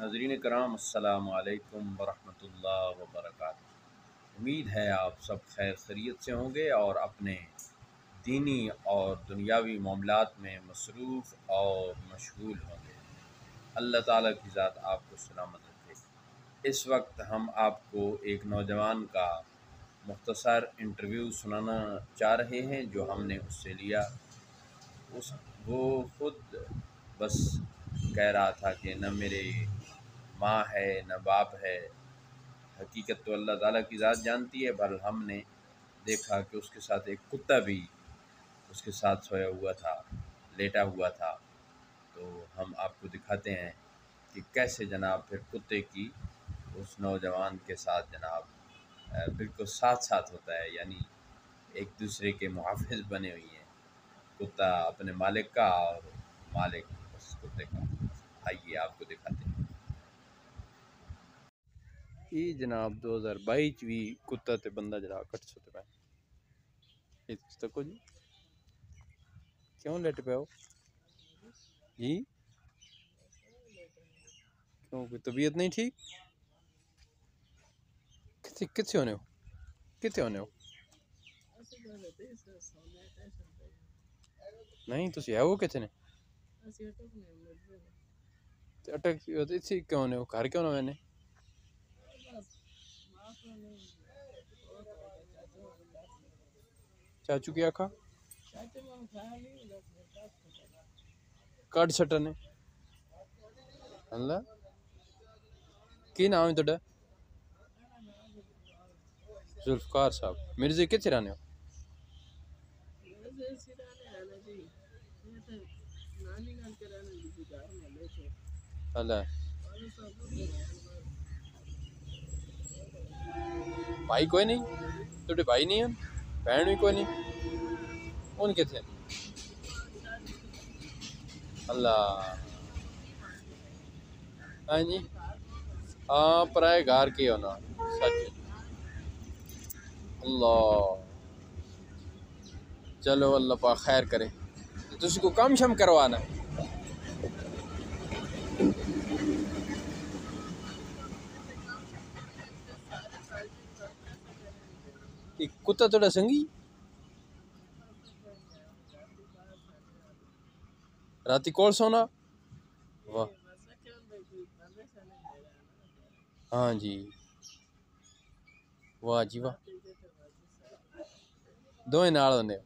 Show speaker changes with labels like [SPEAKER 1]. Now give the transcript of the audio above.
[SPEAKER 1] नाज़रीन कराम अस्सलामु अलैकुम वरहमतुल्लाह वबरकातुहू। उम्मीद है आप सब खैर खैरियत से होंगे और अपने दीनी और दुनियावी मामलात में मसरूफ़ और मशगूल होंगे। अल्लाह ताला की ज़ात आपको सलामत रखे। इस वक्त हम आपको एक नौजवान का मुख्तसर इंटरव्यू सुनाना चाह रहे हैं जो हमने उससे लिया। वो ख़ुद बस कह रहा था कि न मेरे माँ है न बाप है, हकीकत तो अल्लाह ताला की ज़ात जानती है। पर हमने देखा कि उसके साथ एक कुत्ता भी उसके साथ सोया हुआ था, लेटा हुआ था। तो हम आपको दिखाते हैं कि कैसे जनाब फिर कुत्ते की उस नौजवान के साथ जनाब बिल्कुल साथ साथ होता है, यानी एक दूसरे के मुहाफ़िज़ बने हुए हैं, कुत्ता अपने मालिक का और मालिक उस कुत्ते का। आइए आपको दिखाते हैं। ये जनाब 2022 भी कुत्ता ते बंदा जरा कट सुते पे इस तको जी क्यों लेट पे हो जी? क्यों कोई तबीयत नहीं ठीक? किथे किथे होने हो? किथे होने हो? नहीं तुसी है वो किथे ने? अटक इसी क्यों होने हो? घर क्यों ना मैंने? चाचू की आखा काट सटने अल्लाह की नाम है तुहाडा? जुल्फकार साहब मिर्जे किथे रहने हो? अल्लाह भाई कोई नहीं? तुहाडे भाई नहीं है? बहन भी कोई नहीं? उन किथे? अल्लाह हाँ जी हाँ पराए घर के होना सच। अल्लाह चलो अल्लाह पाक खैर करे। तुसी को कम शम करवाना एक कुत्ता थोड़ा संगी राती कोल सोना। वाह हाँ जी वाह जी वाह दोए नाल होंदे।